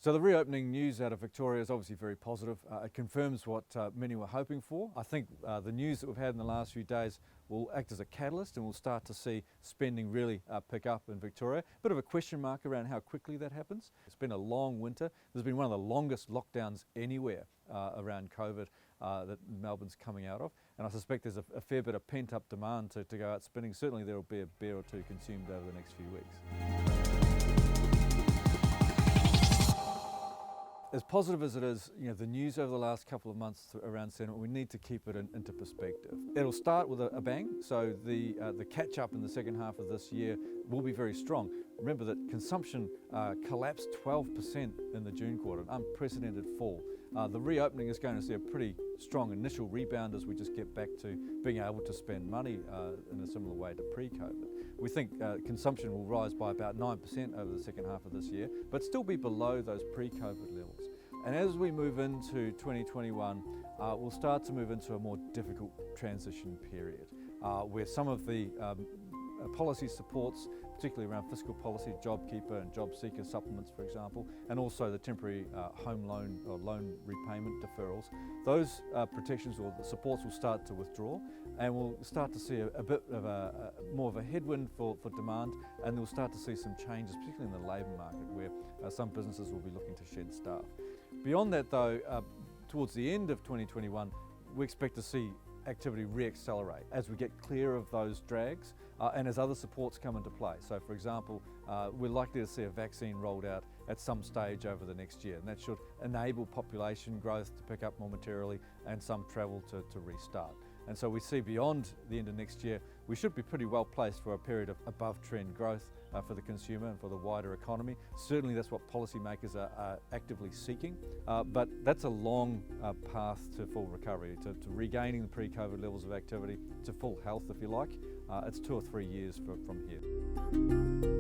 So the reopening news out of Victoria is obviously very positive. It confirms what many were hoping for. I think the news that we've had in the last few days will act as a catalyst, and we'll start to see spending really pick up in Victoria. Bit of a question mark around how quickly that happens. It's been a long winter. There's been one of the longest lockdowns anywhere around COVID that Melbourne's coming out of, and I suspect there's a fair bit of pent-up demand to go out spending. Certainly there will be a beer or two consumed over the next few weeks. As positive as it is, the news over the last couple of months around sentiment, we need to keep it into perspective. It'll start with a bang, so the catch-up in the second half of this year will be very strong. Remember that consumption collapsed 12% in the June quarter, an unprecedented fall. The reopening is going to see a pretty strong initial rebound as we just get back to being able to spend money in a similar way to pre-COVID. We think consumption will rise by about 9% over the second half of this year, but still be below those pre-COVID levels. And as we move into 2021, we'll start to move into a more difficult transition period, where some of the policy supports, particularly around fiscal policy, JobKeeper and JobSeeker supplements, for example, and also the temporary home loan or loan repayment deferrals, those protections or the supports will start to withdraw, and we'll start to see a bit of more of a headwind for demand, and we'll start to see some changes, particularly in the labour market, where some businesses will be looking to shed staff. Beyond that though, towards the end of 2021, we expect to see activity re-accelerate as we get clear of those drags and as other supports come into play. So for example, we're likely to see a vaccine rolled out at some stage over the next year, and that should enable population growth to pick up more materially and some travel to restart. And so we see beyond the end of next year, we should be pretty well placed for a period of above trend growth for the consumer and for the wider economy. Certainly that's what policymakers are actively seeking, but that's a long path to full recovery, to regaining the pre-COVID levels of activity, to full health if you like. It's 2 or 3 years from here.